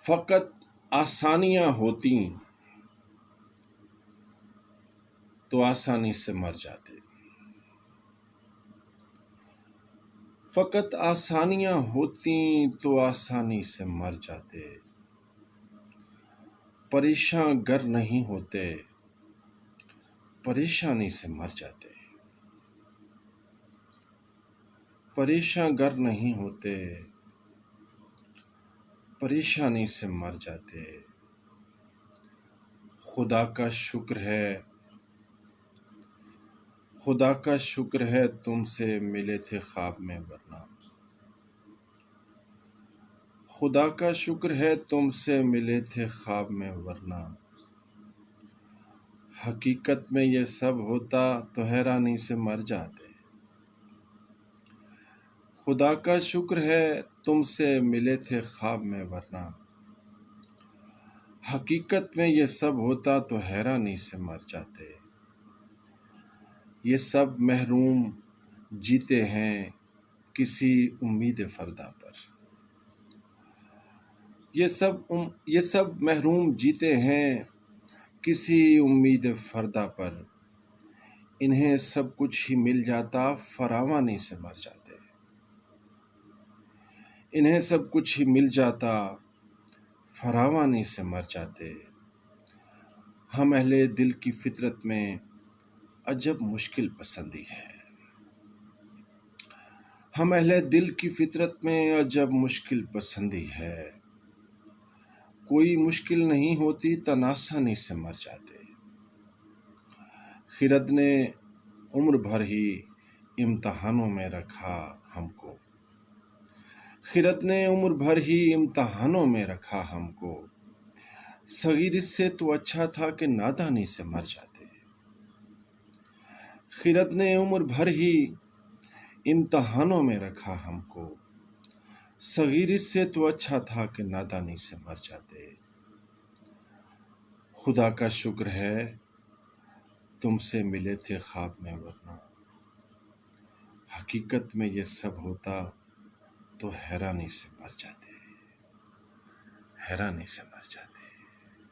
فقط آسانیاں ہوتی تو آسانی سے مر جاتے، فقط آسانیاں ہوتی تو آسانی سے مر جاتے، پریشان گر نہیں ہوتے پریشانی سے مر جاتے، پریشان گر نہیں ہوتے پریشانی سے مر جاتے۔ خدا کا شکر ہے، خدا کا شکر ہے تم سے ملے تھے خواب میں ورنہ، خدا کا شکر ہے تم سے ملے تھے خواب میں ورنہ، حقیقت میں یہ سب ہوتا تو حیرانی سے مر جاتے۔ خدا کا شکر ہے تم سے ملے تھے خواب میں ورنہ، حقیقت میں یہ سب ہوتا تو حیرانی سے مر جاتے۔ یہ سب محروم جیتے ہیں کسی امید فردا پر، یہ سب محروم جیتے ہیں کسی امید فردا پر، انہیں سب کچھ ہی مل جاتا فراوانی سے مر جاتے، انہیں سب کچھ ہی مل جاتا فراوانی سے مر جاتے۔ ہم اہل دل کی فطرت میں عجب مشکل پسندی ہے، ہم اہل دل کی فطرت میں عجب مشکل پسندی ہے، کوئی مشکل نہیں ہوتی تن آسانی سے مر جاتے۔ خرد نے عمر بھر ہی امتحانوں میں رکھا ہم کو، خرد نے عمر بھر ہی امتحانوں میں رکھا ہم کو، صغیر اس سے تو اچھا تھا کہ نادانی سے مر جاتے۔ خرد نے عمر بھر ہی امتحانوں میں رکھا ہم کو، صغیر اس سے تو اچھا تھا کہ نادانی سے مر جاتے۔ خدا کا شکر ہے تم سے ملے تھے خواب میں ورنہ، حقیقت میں یہ سب ہوتا تو حیرانی سے مر جاتے، حیرانی سے مر جاتے۔